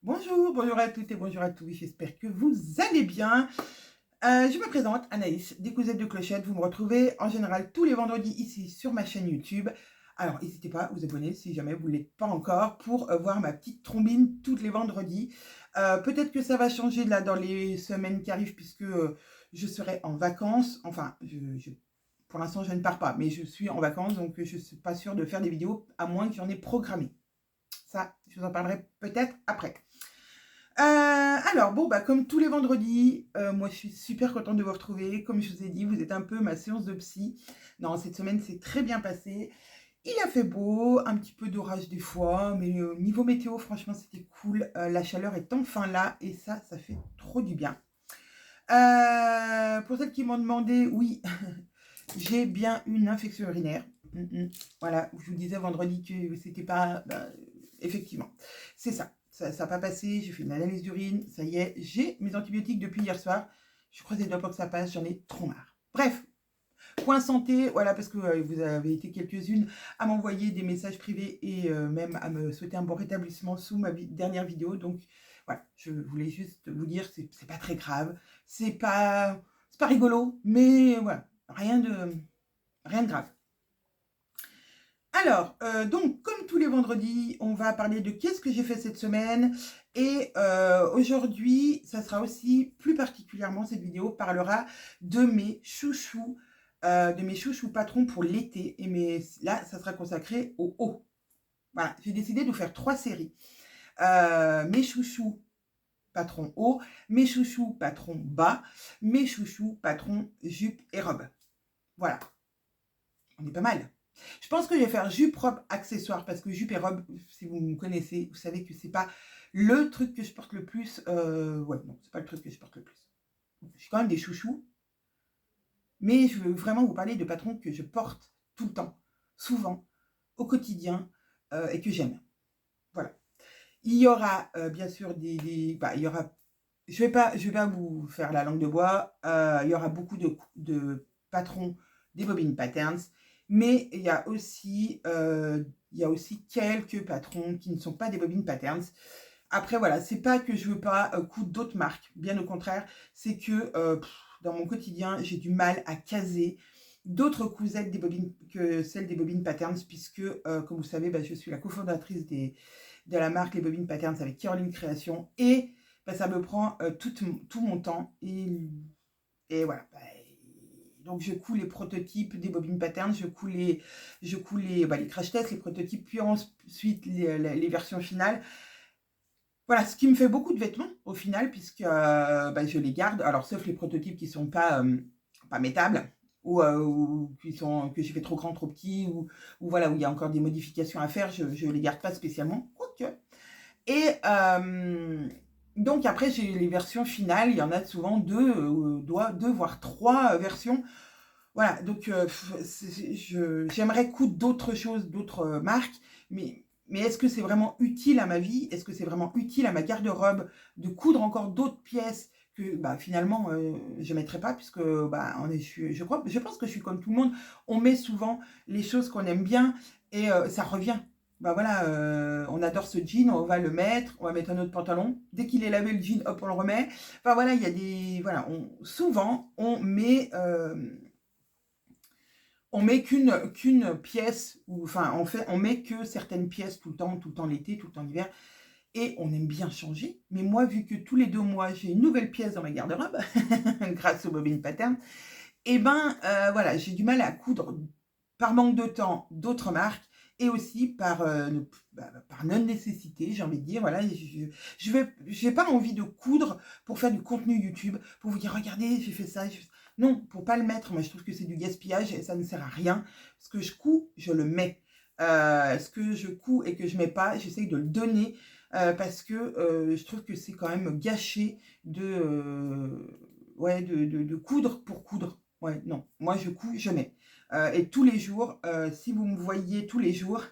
Bonjour, bonjour à toutes et bonjour à tous, j'espère que vous allez bien. Je me présente, Anaïs, des Cousettes de Clochette. Vous me retrouvez en général tous les vendredis ici sur ma chaîne YouTube. Alors, n'hésitez pas à vous abonner si jamais vous ne l'êtes pas encore pour voir ma petite trombine tous les vendredis. Peut-être que ça va changer là dans les semaines qui arrivent puisque je serai en vacances. Enfin, pour l'instant, je ne pars pas, mais je suis en vacances, donc je ne suis pas sûre de faire des vidéos à moins que j'en ai programmé. Ça, je vous en parlerai peut-être après. Alors, bon, bah, comme tous les vendredis, moi je suis super contente de vous retrouver. Comme je vous ai dit, vous êtes un peu ma séance de psy. Non, cette semaine c'est très bien passé. Il a fait beau, un petit peu d'orage des fois, mais niveau météo, franchement, c'était cool. La chaleur est enfin là et ça fait trop du bien. Pour celles qui m'ont demandé, oui, j'ai bien une infection urinaire. Voilà, je vous disais vendredi que c'était pas... bah, effectivement, c'est ça. Ça n'a pas passé, j'ai fait une analyse d'urine, ça y est, j'ai mes antibiotiques depuis hier soir. Je croise les doigts pour que ça passe, j'en ai trop marre. Bref, point santé, voilà, parce que vous avez été quelques-unes à m'envoyer des messages privés et même à me souhaiter un bon rétablissement sous ma dernière vidéo. Donc voilà, je voulais juste vous dire, c'est pas très grave, c'est pas rigolo, mais voilà, rien de grave. Alors, donc, comme tous les vendredis, on va parler de qu'est-ce que j'ai fait cette semaine. Et aujourd'hui, ça sera aussi, plus particulièrement, cette vidéo parlera de mes chouchous patrons pour l'été. Là, ça sera consacré au haut. Voilà, j'ai décidé de vous faire 3 séries. Mes chouchous patrons haut, mes chouchous patrons bas, mes chouchous patrons jupe et robe. Voilà, on est pas mal. Je pense que je vais faire jupe, robe, accessoire, parce que jupe et robe, si vous me connaissez, vous savez que c'est pas le truc que je porte le plus. Ouais, non, c'est pas le truc que je porte le plus. J'ai quand même des chouchous, mais je veux vraiment vous parler de patrons que je porte tout le temps, souvent, au quotidien, et que j'aime. Voilà. Il y aura bien sûr bah, il y aura. Je vais pas vous faire la langue de bois. Il y aura beaucoup de patrons des Bobines Patterns, mais il y a aussi quelques patrons qui ne sont pas des Bobines Patterns. Après, voilà, c'est pas que je veux pas coudre d'autres marques, bien au contraire, c'est que dans mon quotidien, j'ai du mal à caser d'autres cousettes que celles des Bobines Patterns, puisque, comme vous savez, bah, je suis la cofondatrice de la marque Les Bobines Patterns avec Caroline Création, et bah, ça me prend tout mon temps, et voilà. Bah, donc je couds les prototypes des Bobines Patterns, les crash tests, les prototypes, puis ensuite les versions finales. Voilà, ce qui me fait beaucoup de vêtements au final, puisque bah, je les garde. Alors, sauf les prototypes qui ne sont pas métables, ou que j'ai fait trop grand, trop petit, ou voilà, où il y a encore des modifications à faire, je ne les garde pas spécialement. Quoique. Et donc, après, j'ai les versions finales. Il y en a souvent deux voire trois versions. Voilà, donc j'aimerais coudre d'autres choses, d'autres marques, mais est-ce que c'est vraiment utile à ma vie? Est-ce que c'est vraiment utile à ma garde-robe de coudre encore d'autres pièces que bah, finalement je ne mettrai pas, puisque bah, je pense que je suis comme tout le monde, on met souvent les choses qu'on aime bien et ça revient. Bah voilà, on adore ce jean, on va le mettre, on va mettre un autre pantalon. Dès qu'il est lavé le jean, hop, on le remet. Enfin voilà, il y a des. Voilà, souvent on met qu'une pièce, ou enfin on met que certaines pièces tout le temps l'été, tout le temps l'hiver, et on aime bien changer. Mais moi, vu que tous les 2 mois j'ai une nouvelle pièce dans ma garde-robe, grâce aux bobines pattern, et ben voilà, j'ai du mal à coudre par manque de temps d'autres marques, et aussi par non-nécessité, j'ai envie de dire. Voilà, j'ai pas envie de coudre pour faire du contenu YouTube, pour vous dire regardez, j'ai fait ça, non, pour pas le mettre. Moi, je trouve que c'est du gaspillage et ça ne sert à rien. Ce que je couds, je le mets. Ce que je couds et que je mets pas, j'essaye de le donner, parce que je trouve que c'est quand même gâché de coudre pour coudre. Ouais, non, moi je couds, je mets. Et tous les jours, si vous me voyez tous les jours,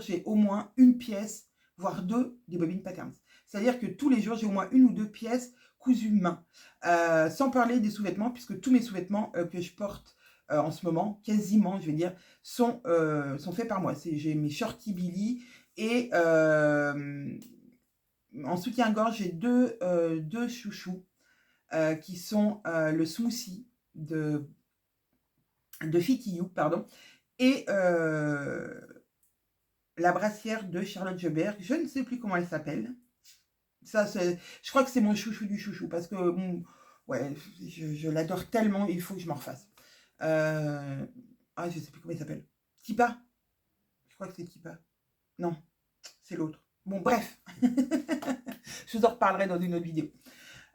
j'ai au moins une pièce, voire deux, des bobines patterns. C'est-à-dire que tous les jours, j'ai au moins une ou deux pièces cousues main. Sans parler des sous-vêtements, puisque tous mes sous-vêtements que je porte en ce moment, quasiment, je vais dire, sont faits par moi. J'ai mes shorty Billy et en soutien-gorge, j'ai deux chouchous qui sont le smoothie de Fiti You, pardon, et la brassière de Charlotte Joberg. Je ne sais plus comment elle s'appelle. Ça, je crois que c'est mon chouchou du chouchou parce que, ouais, je l'adore tellement, il faut que je m'en refasse. Ah, je ne sais plus comment il s'appelle. Tipa. Je crois que c'est Tipa. Non, c'est l'autre. Bon, bref. Je vous en reparlerai dans une autre vidéo.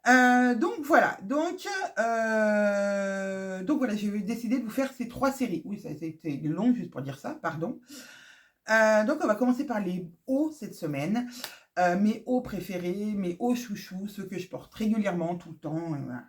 Donc voilà, donc voilà, j'ai décidé de vous faire ces 3 séries. Oui, ça a été long juste pour dire ça, pardon. Donc on va commencer par les hauts cette semaine. Mes hauts préférés, mes hauts chouchous, ceux que je porte régulièrement, tout le temps. Voilà.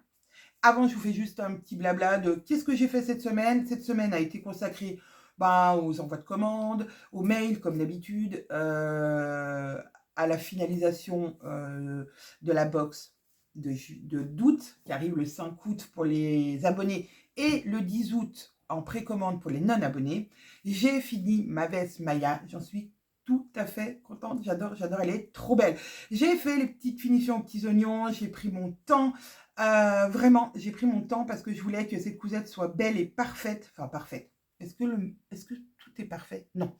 Avant, je vous fais juste un petit blabla de qu'est-ce que j'ai fait cette semaine. Cette semaine a été consacrée aux envois de commandes, aux mails comme d'habitude, à la finalisation de la box d'août qui arrive le 5 août pour les abonnés et le 10 août en précommande pour les non-abonnés. J'ai fini ma veste Maya, j'en suis tout à fait contente, j'adore, elle est trop belle. J'ai fait les petites finitions aux petits oignons, j'ai pris mon temps, vraiment, j'ai pris mon temps parce que je voulais que cette cousette soit belle et parfaite, enfin parfaite. Est-ce que tout est parfait? Non.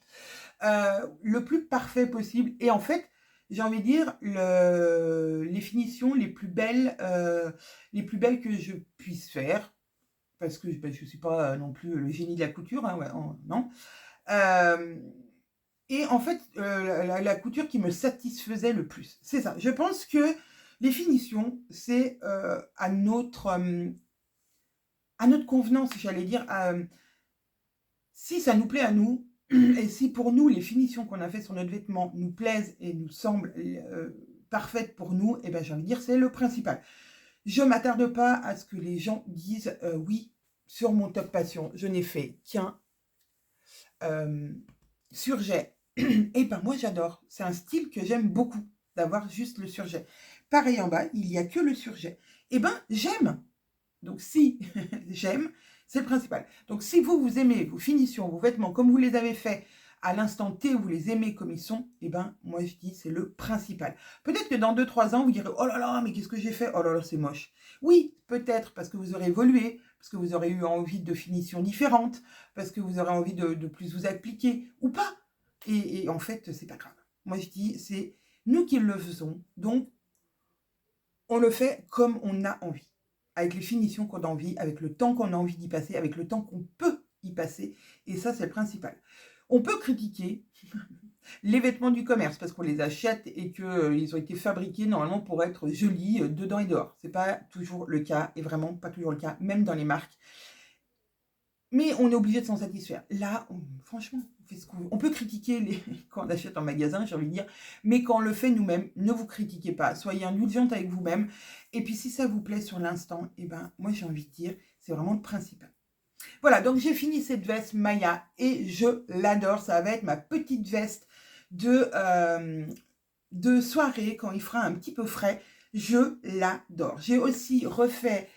Le plus parfait possible. Et en fait, j'ai envie de dire, les finitions les plus belles que je puisse faire, parce que je ne suis pas non plus le génie de la couture, hein, ouais, non. Et en fait, la couture qui me satisfaisait le plus, c'est ça. Je pense que les finitions, c'est à notre convenance, j'allais dire. Si ça nous plaît à nous, et si pour nous, les finitions qu'on a fait sur notre vêtement nous plaisent et nous semblent parfaites pour nous, et ben j'ai envie de dire, c'est le principal. Je ne m'attarde pas à ce que les gens disent oui, sur mon top passion, je n'ai fait qu'un surjet. Et ben moi j'adore, c'est un style que j'aime beaucoup, d'avoir juste le surjet. Pareil en bas, il n'y a que le surjet. Et ben j'aime. Donc si j'aime, c'est le principal. Donc si vous aimez vos finitions, vos vêtements comme vous les avez faits à l'instant T, vous les aimez comme ils sont, et ben moi je dis c'est le principal. Peut-être que dans 2-3 ans, vous direz oh là là, mais qu'est-ce que j'ai fait? Oh là là, c'est moche. Oui, peut-être parce que vous aurez évolué, parce que vous aurez eu envie de finitions différentes, parce que vous aurez envie de plus vous appliquer, ou pas. Et en fait, c'est pas grave. Moi je dis, c'est nous qui le faisons, donc on le fait comme on a envie, avec les finitions qu'on a envie, avec le temps qu'on a envie d'y passer, avec le temps qu'on peut y passer, et ça c'est le principal. On peut critiquer les vêtements du commerce parce qu'on les achète et qu'ils ont été fabriqués normalement pour être jolis dedans et dehors. C'est pas toujours le cas, et vraiment pas toujours le cas, même dans les marques. Mais on est obligé de s'en satisfaire. Là, franchement, on fait ce qu'on veut. On peut critiquer quand on achète en magasin, j'ai envie de dire, mais quand on le fait nous-mêmes, ne vous critiquez pas. Soyez indulgente avec vous-même. Et puis, si ça vous plaît sur l'instant, eh ben, moi, j'ai envie de dire, c'est vraiment le principal. Voilà, donc j'ai fini cette veste Maya et je l'adore. Ça va être ma petite veste de soirée quand il fera un petit peu frais. Je l'adore. J'ai aussi refait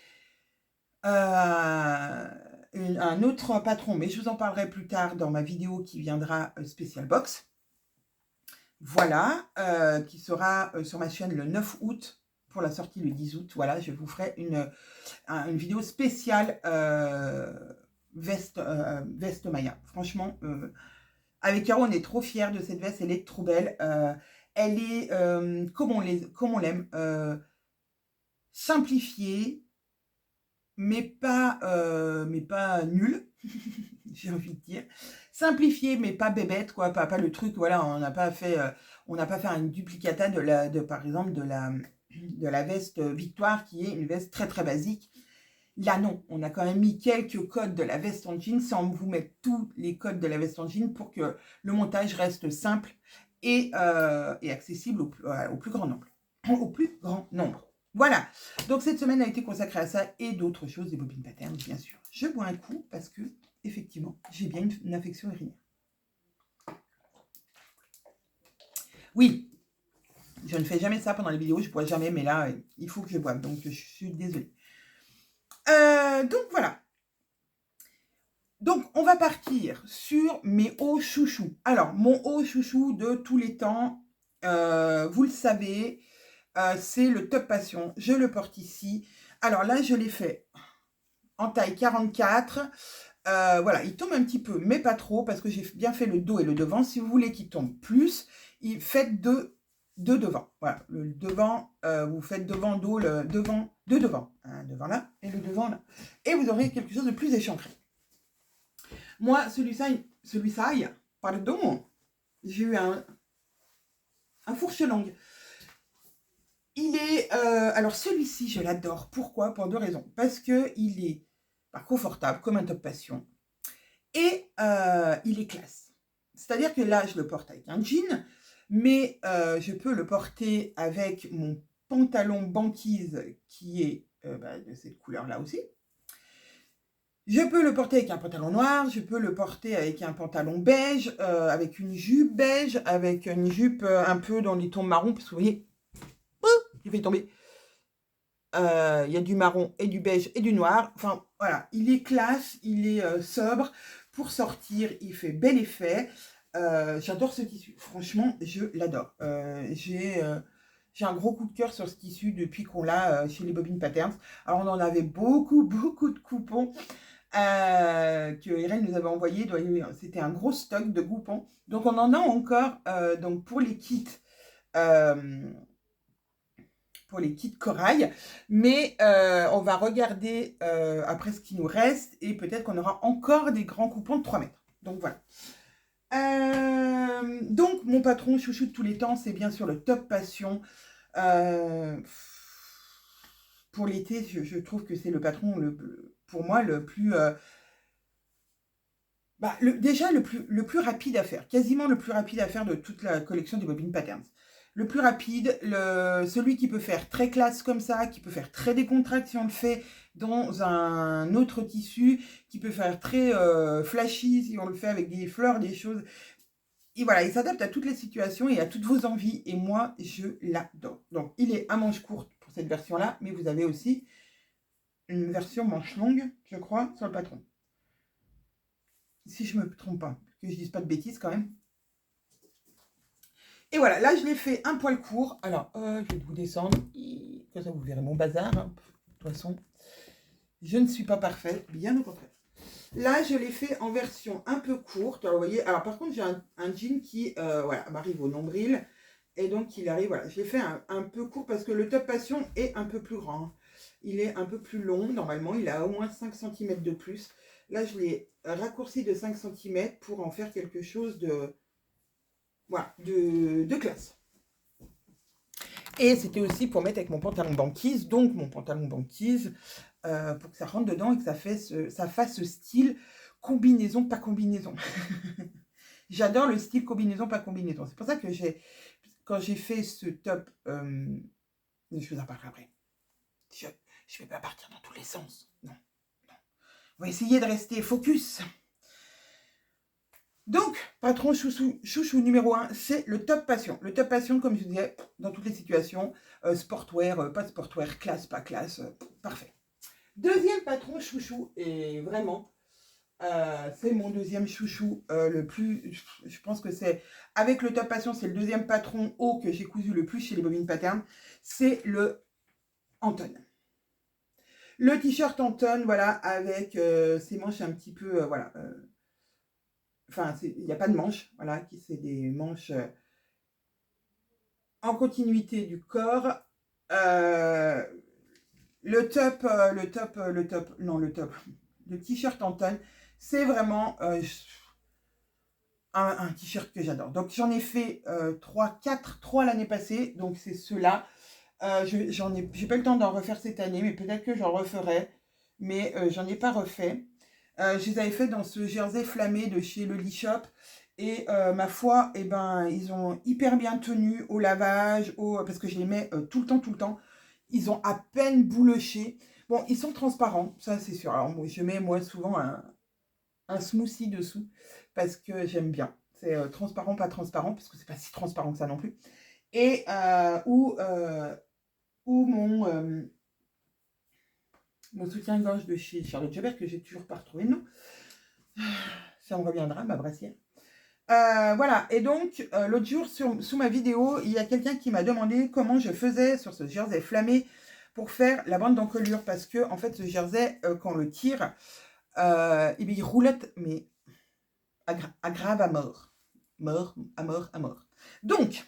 un autre patron, mais je vous en parlerai plus tard dans ma vidéo qui viendra spécial box. Voilà, qui sera sur ma chaîne le 9 août pour la sortie le 10 août. Voilà, je vous ferai une vidéo spéciale veste Maya. Franchement, avec Caro, on est trop fiers de cette veste, elle est trop belle. Elle est comme on l'aime, simplifiée, mais pas nulle, j'ai envie de dire. Simplifiée, mais pas bébête, quoi. Pas le truc, voilà, on n'a pas fait une duplicata par exemple, de la veste Victoire, qui est une veste très très basique. Là, non, on a quand même mis quelques codes de la veste en jean, sans vous mettre tous les codes de la veste en jean, pour que le montage reste simple et accessible au plus grand nombre. Au plus grand nombre. Voilà, donc cette semaine a été consacrée à ça et d'autres choses, des bobines patterns, bien sûr. Je bois un coup parce que, effectivement, j'ai bien une infection urinaire. Oui, je ne fais jamais ça pendant les vidéos, je bois jamais, mais là, il faut que je boive, donc je suis désolée. Donc voilà. Donc on va partir sur mes hauts chouchous. Alors, mon haut chouchou de tous les temps, Vous le savez, c'est le Top Passion. Je le porte ici. Alors là, je l'ai fait en taille 44. Voilà, il tombe un petit peu, mais pas trop, parce que j'ai bien fait le dos et le devant. Si vous voulez qu'il tombe plus, faites deux devant. Voilà, le devant, vous faites devant, dos, le devant, deux devant. Un devant là et le devant là. Et vous aurez quelque chose de plus échancré. Moi, celui-ci, pardon, j'ai eu un fourche-langue. Il est... alors celui-ci, je l'adore. Pourquoi? Pour deux raisons. Parce qu'il est confortable, comme un Top Passion. Et il est classe. C'est-à-dire que là, je le porte avec un jean, mais je peux le porter avec mon pantalon banquise qui est de cette couleur-là aussi. Je peux le porter avec un pantalon noir, je peux le porter avec un pantalon beige, avec une jupe beige, avec une jupe un peu dans les tons marron, parce que vous voyez, il fait tomber. Il y a du marron et du beige et du noir. Enfin, voilà, il est classe, il est sobre. Pour sortir, il fait bel effet. J'adore ce tissu. Franchement, je l'adore. J'ai un gros coup de cœur sur ce tissu depuis qu'on l'a chez les Bobines Patterns. Alors, on en avait beaucoup, beaucoup de coupons que Irène nous avait envoyés. C'était un gros stock de coupons. Donc, on en a encore donc pour les kits. Pour les kits corail, mais on va regarder après ce qui nous reste et peut-être qu'on aura encore des grands coupons de 3 mètres. Donc voilà. Donc mon patron chouchou de tous les temps, c'est bien sûr le Top Passion. Pour l'été, je trouve que c'est le patron, pour moi, le plus... déjà le plus rapide à faire, quasiment le plus rapide à faire de toute la collection des Bobines Patterns. Le plus rapide, celui qui peut faire très classe comme ça, qui peut faire très décontracté si on le fait dans un autre tissu, qui peut faire très flashy si on le fait avec des fleurs, des choses. Et voilà, il s'adapte à toutes les situations et à toutes vos envies. Et moi, je l'adore. Donc, il est à manche courte pour cette version-là, mais vous avez aussi une version manche longue, je crois, sur le patron. Si je ne me trompe pas, que je ne dise pas de bêtises quand même. Et voilà, là je l'ai fait un poil court. Alors, je vais vous descendre. Comme ça, vous verrez mon bazar. Hein. De toute façon, je ne suis pas parfaite, bien au contraire. Là, je l'ai fait en version un peu courte. Alors, vous voyez, alors par contre, j'ai un jean qui voilà, m'arrive au nombril. Et donc, il arrive, voilà, je l'ai fait un peu court parce que le Top Passion est un peu plus grand. Il est un peu plus long. Normalement, il a au moins 5 cm de plus. Là, je l'ai raccourci de 5 cm pour en faire quelque chose de... Voilà, de classe. Et c'était aussi pour mettre avec mon pantalon banquise, donc mon pantalon banquise, pour que ça rentre dedans et que ça fasse ce style combinaison, pas combinaison. J'adore le style combinaison, pas combinaison. C'est pour ça que quand j'ai fait ce top, je vous en parlerai après. Je ne vais pas partir dans tous les sens. Non, non. On va essayer de rester focus. Donc, patron chouchou numéro 1, c'est le Top Passion. Le Top Passion, comme je disais, dans toutes les situations, sportwear, pas de sportwear, classe, pas classe, parfait. Deuxième patron chouchou, et vraiment, c'est mon deuxième chouchou le plus, je pense que c'est, avec le Top Passion, c'est le deuxième patron haut que j'ai cousu le plus chez les Bobines Patterns, c'est le Anton. Le t-shirt Anton, voilà, avec ses manches un petit peu, voilà, enfin, il n'y a pas de manches, voilà, c'est des manches en continuité du corps. Le t-shirt Anton, c'est vraiment un t-shirt que j'adore. Donc j'en ai fait 3 l'année passée, donc c'est ceux-là. J'ai pas eu le temps d'en refaire cette année, mais peut-être que j'en referai, mais j'en ai pas refait. Je les avais fait dans ce jersey flammé de chez le Lee Shop. Et ma foi, eh ben, ils ont hyper bien tenu au lavage, parce que je les mets tout le temps. Ils ont à peine bouloché. Bon, ils sont transparents, ça c'est sûr. Alors je mets moi souvent un smoothie dessous, parce que j'aime bien. C'est transparent, pas transparent, parce que c'est pas si transparent que ça non plus. Et ou mon soutien-gorge de chez Charlotte Jobert, que j'ai toujours pas retrouvé, non. Ça me reviendra, ma brassière. Voilà, et donc l'autre jour, sous ma vidéo, il y a quelqu'un qui m'a demandé comment je faisais sur ce jersey flammé pour faire la bande d'encolure. Parce que, en fait, ce jersey, quand on le tire, eh bien, il roulotte, mais grave à mort. Mort, à mort, à mort. Donc,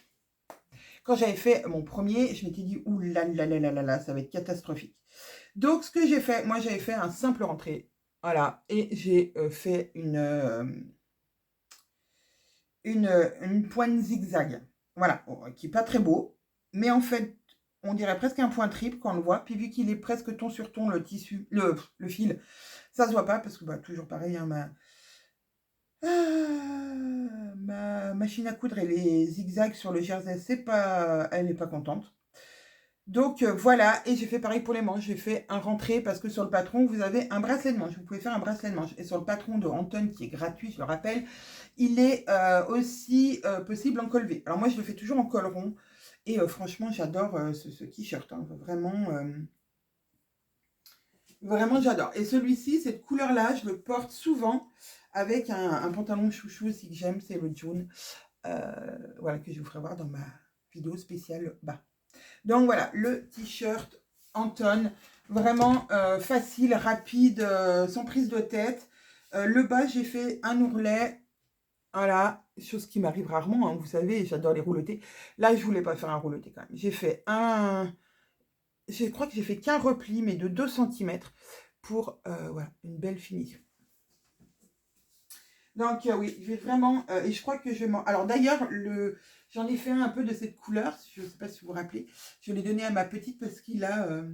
quand j'avais fait mon premier, je m'étais dit, ouh là là là là là là, ça va être catastrophique. Donc, ce que j'ai fait, moi, j'avais fait un simple rentrée. Voilà, et j'ai fait une pointe zigzag. Voilà, qui n'est pas très beau. Mais en fait, on dirait presque un point triple quand on le voit. Puis vu qu'il est presque ton sur ton, le tissu, le fil, ça se voit pas parce que bah, toujours pareil, hein, ma machine à coudre et les zigzags sur le jersey, elle n'est pas contente. Donc voilà, et j'ai fait pareil pour les manches. J'ai fait un rentré parce que sur le patron, vous avez un bracelet de manche. Vous pouvez faire un bracelet de manche. Et sur le patron de Anton, qui est gratuit, je le rappelle, il est aussi possible en col V. Alors moi, je le fais toujours en col rond. Et franchement, j'adore ce t-shirt. Hein. Vraiment, j'adore. Et celui-ci, cette couleur-là, je le porte souvent avec un pantalon chouchou aussi que j'aime, c'est le jaune. Voilà, que je vous ferai voir dans ma vidéo spéciale bas. Donc voilà, le t-shirt Anton, vraiment facile, rapide, sans prise de tête. Le bas, j'ai fait un ourlet, voilà, chose qui m'arrive rarement, hein, vous savez, j'adore les rouletés. Là, je voulais pas faire un rouleté quand même. J'ai fait je crois que j'ai fait qu'un repli, mais de 2 cm pour voilà, une belle finition. Donc oui, je vais vraiment, et je crois que je vais alors d'ailleurs, j'en ai fait un peu de cette couleur, je ne sais pas si vous vous rappelez. Je l'ai donné à ma petite parce qu'il a,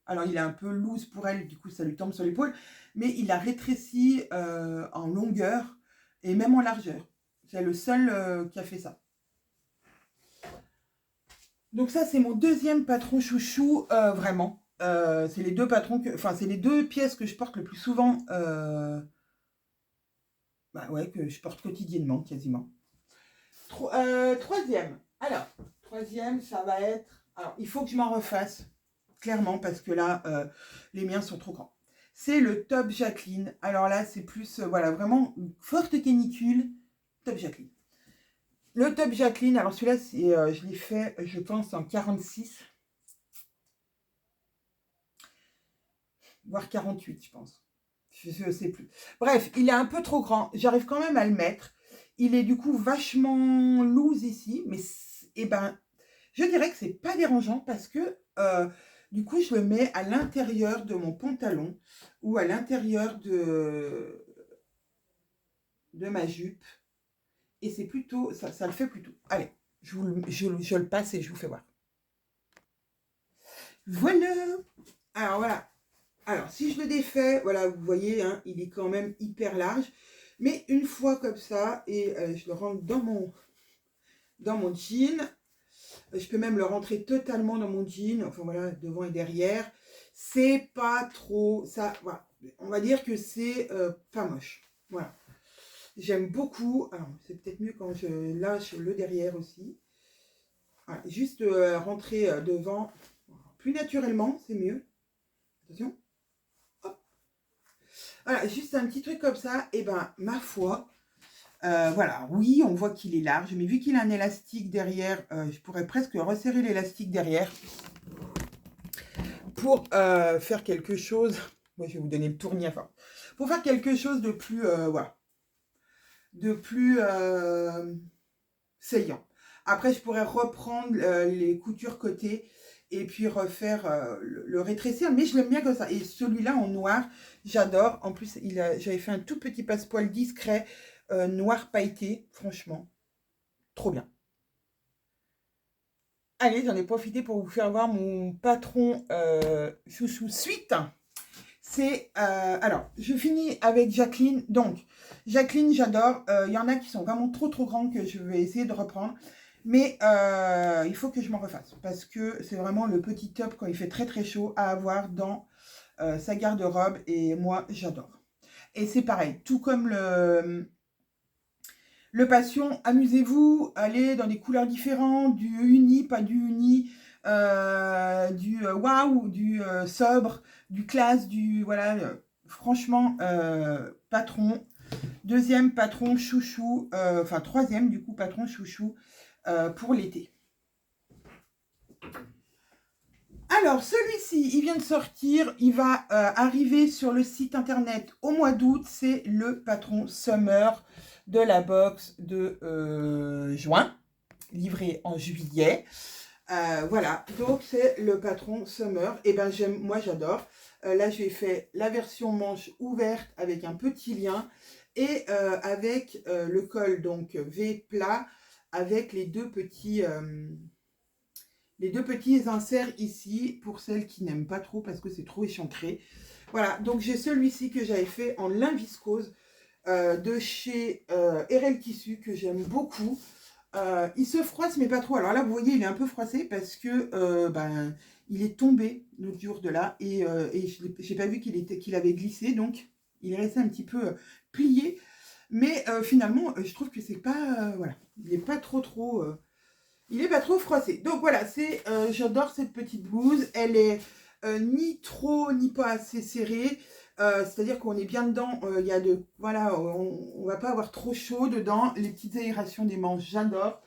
alors il est un peu loose pour elle, du coup ça lui tombe sur l'épaule, mais il a rétréci en longueur et même en largeur. C'est le seul qui a fait ça. Donc ça c'est mon deuxième patron chouchou, vraiment. C'est les deux patrons c'est les deux pièces que je porte le plus souvent. Bah ouais, que je porte quotidiennement quasiment. Troisième. Alors, troisième, ça va être... Alors, il faut que je m'en refasse, clairement, parce que là, les miens sont trop grands. C'est le top Jacqueline. Alors là, c'est plus, voilà, vraiment une forte canicule. Top Jacqueline. Le top Jacqueline, alors celui-là, je l'ai fait, je pense, en 46. Voire 48, je pense. Je ne sais plus. Bref, il est un peu trop grand. J'arrive quand même à le mettre. Il est du coup vachement loose ici. Mais eh ben, je dirais que c'est pas dérangeant parce que du coup, je le mets à l'intérieur de mon pantalon ou à l'intérieur de ma jupe. Et c'est plutôt, ça le fait plutôt. Allez, je le passe et je vous fais voir. Voilà. Alors voilà. Alors, si je le défais, voilà, vous voyez, hein, il est quand même hyper large. Mais une fois comme ça, et je le rentre dans mon jean. Je peux même le rentrer totalement dans mon jean. Enfin, voilà, devant et derrière. C'est pas trop... ça, voilà. On va dire que c'est pas moche. Voilà. J'aime beaucoup. Alors, c'est peut-être mieux quand je lâche le derrière aussi. Voilà, juste rentrer devant plus naturellement, c'est mieux. Attention. Voilà, juste un petit truc comme ça, et ben ma foi, voilà, oui, on voit qu'il est large, mais vu qu'il a un élastique derrière, je pourrais presque resserrer l'élastique derrière pour faire quelque chose. Moi, je vais vous donner le tournis à force. Pour faire quelque chose de plus, voilà, de plus saillant. Après, je pourrais reprendre les coutures côté et puis refaire le rétrécir, mais je l'aime bien comme ça. Et celui-là en noir, j'adore. En plus, j'avais fait un tout petit passepoil discret noir pailleté, franchement, trop bien. Allez, j'en ai profité pour vous faire voir mon patron chouchou suite. C'est, alors, je finis avec Jacqueline. Donc, Jacqueline, j'adore. Il y en a qui sont vraiment trop grands que je vais essayer de reprendre. Mais il faut que je m'en refasse parce que c'est vraiment le petit top quand il fait très chaud à avoir dans sa garde-robe et moi j'adore. Et c'est pareil, tout comme le passion, amusez-vous, allez dans des couleurs différentes, du uni, pas du uni, du waouh, du sobre, du classe, du voilà, franchement patron, Deuxième patron chouchou, enfin troisième du coup patron chouchou pour l'été. Alors, celui-ci, il vient de sortir, il va arriver sur le site internet au mois d'août. C'est le patron Summer de la box de juin, livré en juillet. Voilà, donc c'est le patron Summer. Et ben moi j'adore. Là, j'ai fait la version manche ouverte avec un petit lien et avec le col donc V plat avec les deux petits inserts ici pour celles qui n'aiment pas trop parce que c'est trop échancré. Voilà, donc j'ai celui-ci que j'avais fait en lin viscose de chez RL Tissu que j'aime beaucoup. Il se froisse mais pas trop. Alors là vous voyez il est un peu froissé parce que il est tombé l'autre jour de là et j'ai pas vu qu'il avait glissé, donc il est resté un petit peu plié. Mais finalement je trouve que c'est pas voilà, il est pas trop il est pas trop froissé. Donc voilà, c'est j'adore cette petite blouse. Elle est ni trop ni pas assez serrée. C'est-à-dire qu'on est bien dedans. Il y a de voilà, on va pas avoir trop chaud dedans. Les petites aérations des manches, j'adore.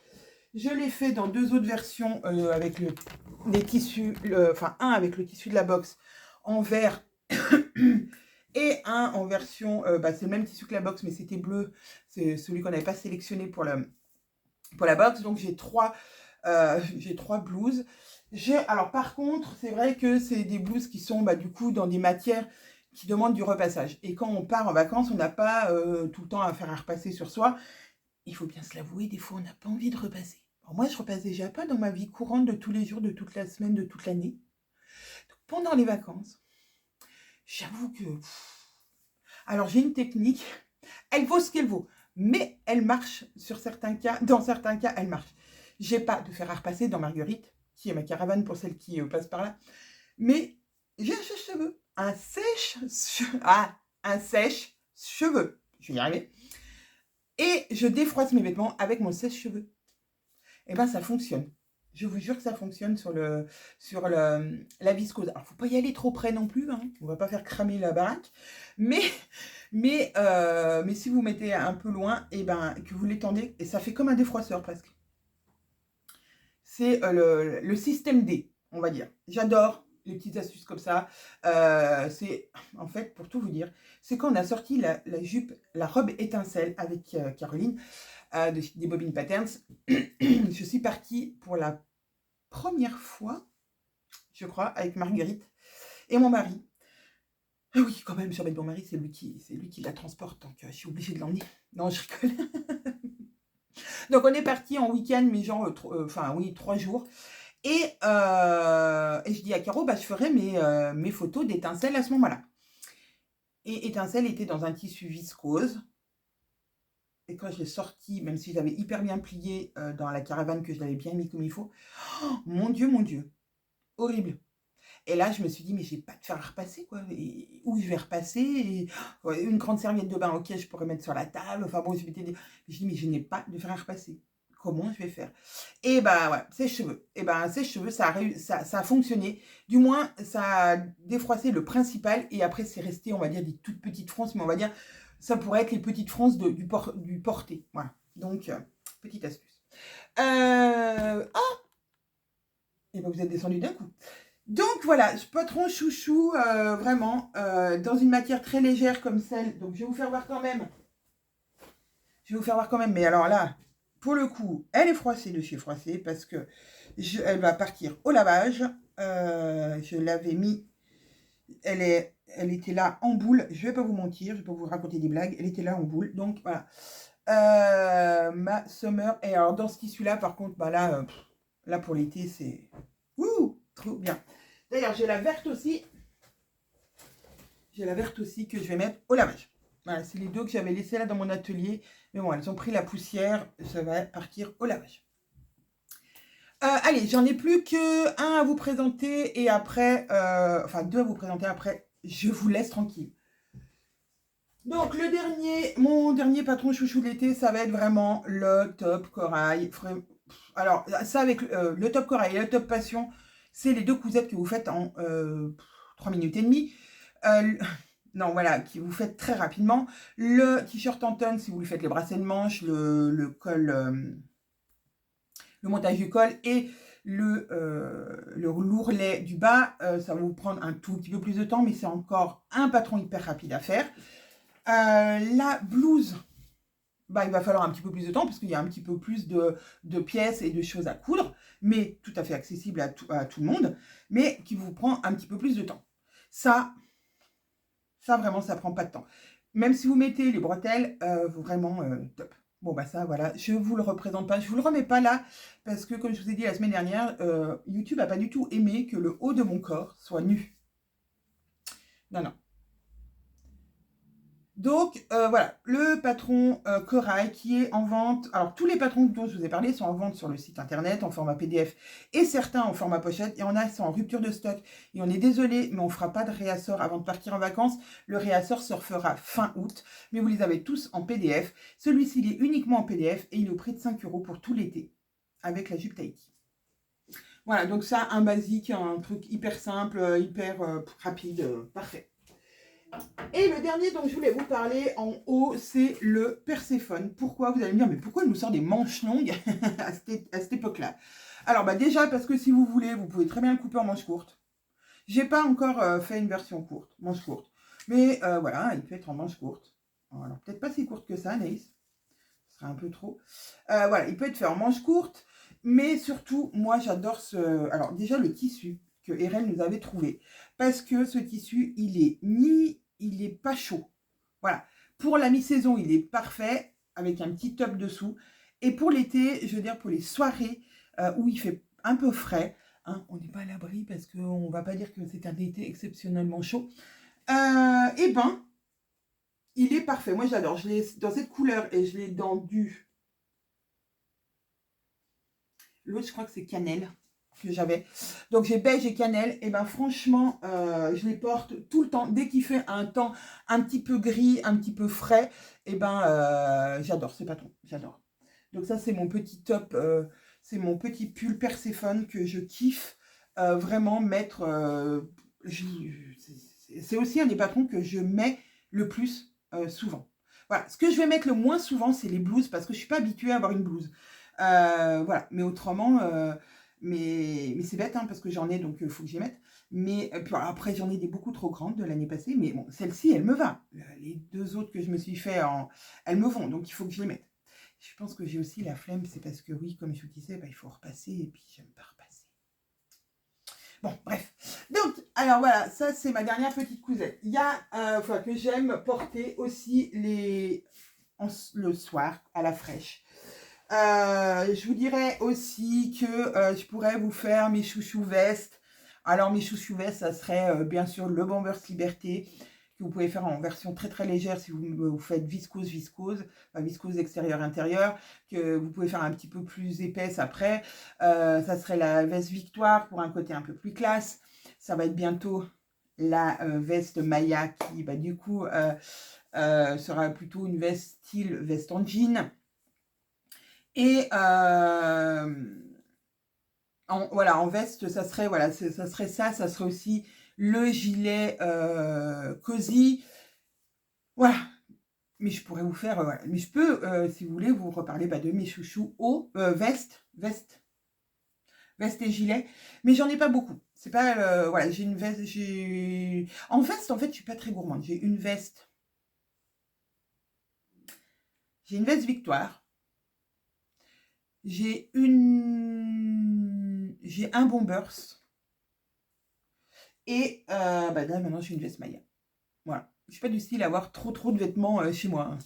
Je l'ai fait dans deux autres versions avec les tissus, enfin un avec le tissu de la box en vert et un en version, c'est le même tissu que la box mais c'était bleu. C'est celui qu'on n'avait pas sélectionné pour la box. Donc j'ai trois blouses. Alors par contre, c'est vrai que c'est des blouses qui sont du coup dans des matières qui demandent du repassage. Et quand on part en vacances, on n'a pas tout le temps à faire un repasser sur soi. Il faut bien se l'avouer, des fois on n'a pas envie de repasser. Alors moi, je repasse déjà pas dans ma vie courante de tous les jours, de toute la semaine, de toute l'année. Pendant les vacances, j'avoue que... Alors j'ai une technique, elle vaut ce qu'elle vaut, mais elle marche sur certains cas, dans certains cas, elle marche. J'ai pas de fer à repasser dans Marguerite, qui est ma caravane pour celles qui passent par là, mais j'ai un sèche-cheveux, un sèche-cheveux, je vais y arriver, et je défroisse mes vêtements avec mon sèche-cheveux. Et ben ça fonctionne. Je vous jure que ça fonctionne sur la viscose. Alors, faut pas y aller trop près non plus, hein. On va pas faire cramer la baraque. Mais si vous mettez un peu loin, et que vous l'étendez, et ça fait comme un défroisseur presque. C'est le système D, on va dire. J'adore les petites astuces comme ça. C'est, en fait, pour tout vous dire, c'est quand on a sorti la jupe, la robe étincelle avec Caroline, des Bobine Patterns. Je suis partie pour la première fois, je crois, avec Marguerite et mon mari. Ah oui, quand même, j'emmène mon mari, c'est lui qui la transporte, donc je suis obligée de l'emmener. Non, je rigole. Donc on est parti en week-end, mais genre, 3 jours. Et je dis à Caro, je ferai mes photos d'étincelles à ce moment-là. Et étincelle était dans un tissu viscose. Et quand je l'ai sorti, même si j'avais hyper bien plié dans la caravane, que je l'avais bien mis comme il faut, oh, mon Dieu, horrible. Et là, je me suis dit, mais j'ai pas de fer à repasser, quoi. Et où je vais repasser une grande serviette de bain, ok, je pourrais mettre sur la table. Enfin bon, je dis, mais je n'ai pas de fer à repasser. Comment je vais faire? Et ouais, sèche-cheveux. Et sèche-cheveux, ça a fonctionné. Du moins, ça a défroissé le principal. Et après, c'est resté, on va dire, des toutes petites fronces. Mais on va dire, ça pourrait être les petites fronces du porté. Voilà. Donc, petite astuce. Et vous êtes descendu d'un coup. Donc voilà, patron chouchou, vraiment, dans une matière très légère comme celle. Donc je vais vous faire voir quand même. Mais alors là, pour le coup, elle est froissée de chez Froissé parce que elle va partir au lavage. Je l'avais mis. Elle était là en boule. Je vais pas vous mentir, je vais pas vous raconter des blagues. Elle était là en boule. Donc voilà. Ma Summer. Et alors dans ce tissu-là, par contre, là pour l'été, c'est... Ouh, trop bien. D'ailleurs, j'ai la verte aussi. Que je vais mettre au lavage. Voilà, c'est les deux que j'avais laissées là dans mon atelier. Mais bon, elles ont pris la poussière. Ça va partir au lavage. Allez, j'en ai plus qu'un à vous présenter. Et après, deux à vous présenter. Après, je vous laisse tranquille. Donc, mon dernier patron chouchou de l'été, ça va être vraiment le top corail. Alors, ça avec le top corail et le top passion, c'est les deux cousettes que vous faites en 3 minutes et demie. Non, voilà, qui vous faites très rapidement. Le t-shirt en tonne, si vous lui faites les bracelets de manche, le col, le montage du col et le l'ourlet du bas, ça va vous prendre un tout petit peu plus de temps, mais c'est encore un patron hyper rapide à faire. La blouse, bah, il va falloir un petit peu plus de temps parce qu'il y a un petit peu plus de pièces et de choses à coudre, mais tout à fait accessible à tout le monde, mais qui vous prend un petit peu plus de temps. Ça vraiment, ça prend pas de temps. Même si vous mettez les bretelles, vraiment top. Bon, bah ça, voilà, je vous le représente pas, je vous le remets pas là, parce que comme je vous ai dit la semaine dernière, YouTube a pas du tout aimé que le haut de mon corps soit nu. Non, non. Donc, voilà, le patron Corail qui est en vente. Alors, tous les patrons dont je vous ai parlé sont en vente sur le site internet en format PDF et certains en format pochette. Et on a, sont en rupture de stock. Et on est désolé, mais on ne fera pas de réassort avant de partir en vacances. Le réassort se refera fin août. Mais vous les avez tous en PDF. Celui-ci, il est uniquement en PDF et il est au prix de 5 € pour tout l'été avec la jupe Taiki. Voilà, donc ça, un basique, un truc hyper simple, hyper rapide, parfait. Et le dernier dont je voulais vous parler en haut, c'est le Perséphone. Pourquoi? Vous allez me dire, mais pourquoi il nous sort des manches longues à cette époque-là? Alors, bah déjà, parce que si vous voulez, vous pouvez très bien le couper en manches courtes. J'ai pas encore fait une version courte, manche courte. Mais voilà, il peut être en manche courte. Alors, peut-être pas si courte que ça, Anaïs. Ce serait un peu trop. Voilà, il peut être fait en manche courte. Mais surtout, moi, j'adore ce... Alors, déjà, le tissu que Erel nous avait trouvé. Parce que ce tissu, il est pas chaud. Voilà. Pour la mi-saison, il est parfait, avec un petit top dessous. Et pour l'été, je veux dire, pour les soirées où il fait un peu frais, hein, on n'est pas à l'abri parce qu'on ne va pas dire que c'est un été exceptionnellement chaud. Et ben, il est parfait. Moi, j'adore. Je l'ai dans cette couleur et je l'ai dans du... L'autre, je crois que c'est cannelle que j'avais. Donc, j'ai beige et cannelle. Et ben, franchement, je les porte tout le temps. Dès qu'il fait un temps un petit peu gris, un petit peu frais, et ben, j'adore. C'est pas trop. J'adore. Donc, ça, c'est mon petit top. C'est mon petit pull Perséphone que je kiffe vraiment mettre. C'est aussi un des patrons que je mets le plus souvent. Voilà. Ce que je vais mettre le moins souvent, c'est les blouses parce que je ne suis pas habituée à avoir une blouse. Voilà, mais autrement, mais c'est bête hein, parce que j'en ai donc il faut que j'y mette. Mais puis, après, j'en ai des beaucoup trop grandes de l'année passée, mais bon, celle-ci, elle me va. Les deux autres que je me suis fait, elles me vont, donc il faut que je les mette. Je pense que j'ai aussi la flemme, c'est parce que oui, comme je vous disais, bah, il faut repasser et puis j'aime pas repasser. Bon, bref. Donc, alors voilà, ça c'est ma dernière petite cousette. Il y a, que j'aime porter aussi le soir à la fraîche. Je vous dirais aussi que je pourrais vous faire mes chouchous vestes. Alors mes chouchous vestes, ça serait bien sûr le Bombers Liberté que vous pouvez faire en version très très légère si vous faites viscose, viscose extérieur-intérieur, que vous pouvez faire un petit peu plus épaisse après. Ça serait la veste Victoire pour un côté un peu plus classe. Ça va être bientôt la veste Maya qui bah, du coup sera plutôt une veste style veste en jean. Et en veste, ça serait, voilà, ça serait ça serait aussi le gilet cosy. Voilà. Mais je pourrais vous faire, voilà. Mais je peux, si vous voulez, vous reparler de mes chouchous veste et gilet. Mais j'en ai pas beaucoup. C'est pas, voilà, j'ai une veste, en veste, en fait, je suis pas très gourmande. J'ai une veste Victoire. J'ai un Bombers. Et là, maintenant, j'ai une veste Maya. Voilà. Je suis pas du style à avoir trop de vêtements chez moi. Hein.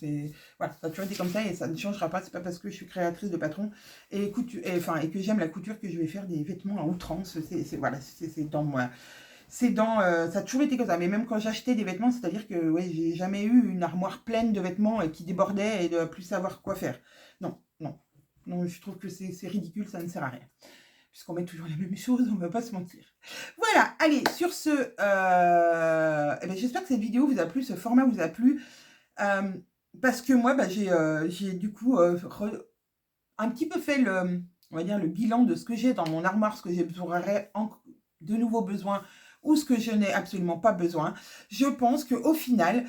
Voilà, ça a toujours été comme ça et ça ne changera pas. C'est pas parce que je suis créatrice de patron et que j'aime la couture que je vais faire des vêtements en outrance. C'est dans moi. Ça a toujours été comme ça. Mais même quand j'achetais des vêtements, c'est-à-dire que ouais, j'ai jamais eu une armoire pleine de vêtements qui débordait et de plus savoir quoi faire. Non, non. Non, je trouve que c'est ridicule, ça ne sert à rien. Puisqu'on met toujours les mêmes choses, on ne va pas se mentir. Voilà, allez, sur ce, j'espère que cette vidéo vous a plu, ce format vous a plu. Parce que moi, j'ai du coup un petit peu fait on va dire, le bilan de ce que j'ai dans mon armoire, ce que j'aurais de nouveau besoin ou ce que je n'ai absolument pas besoin. Je pense qu'au final,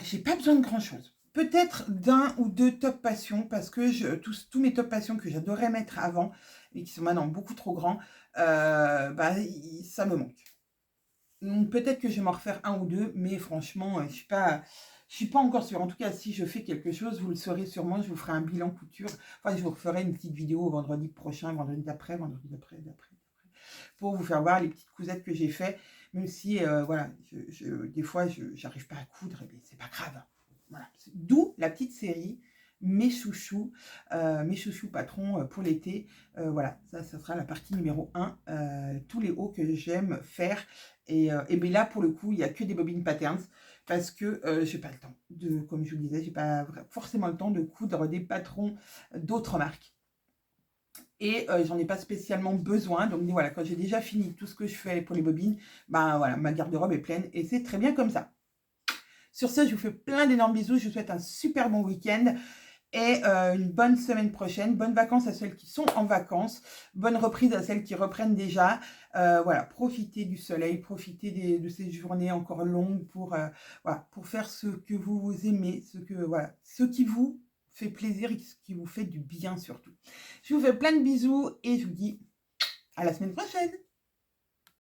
j'ai pas besoin de grand-chose. Peut-être d'un ou deux top passions, parce que tous mes top passions que j'adorais mettre avant, et qui sont maintenant beaucoup trop grands, ça me manque. Donc peut-être que je vais m'en refaire un ou deux, mais franchement, je suis pas encore sûre. En tout cas, si je fais quelque chose, vous le saurez sûrement, je vous ferai un bilan couture. Enfin, je vous ferai une petite vidéo vendredi prochain, vendredi d'après, pour vous faire voir les petites cousettes que j'ai fait. Même si, voilà, des fois, j'arrive pas à coudre, mais c'est pas grave. Voilà. D'où la petite série mes chouchous patrons pour l'été. Voilà, ça sera la partie numéro 1, tous les hauts que j'aime faire. Et bien là, pour le coup, il n'y a que des bobines patterns parce que j'ai pas le temps comme je vous le disais, j'ai pas forcément le temps de coudre des patrons d'autres marques. Et j'en ai pas spécialement besoin. Donc voilà, quand j'ai déjà fini tout ce que je fais pour les bobines, ben voilà, ma garde-robe est pleine et c'est très bien comme ça. Sur ce, je vous fais plein d'énormes bisous. Je vous souhaite un super bon week-end et une bonne semaine prochaine. Bonnes vacances à celles qui sont en vacances. Bonne reprise à celles qui reprennent déjà. Voilà, profitez du soleil, profitez de ces journées encore longues pour faire ce que vous aimez, ce qui vous fait plaisir et ce qui vous fait du bien surtout. Je vous fais plein de bisous et je vous dis à la semaine prochaine.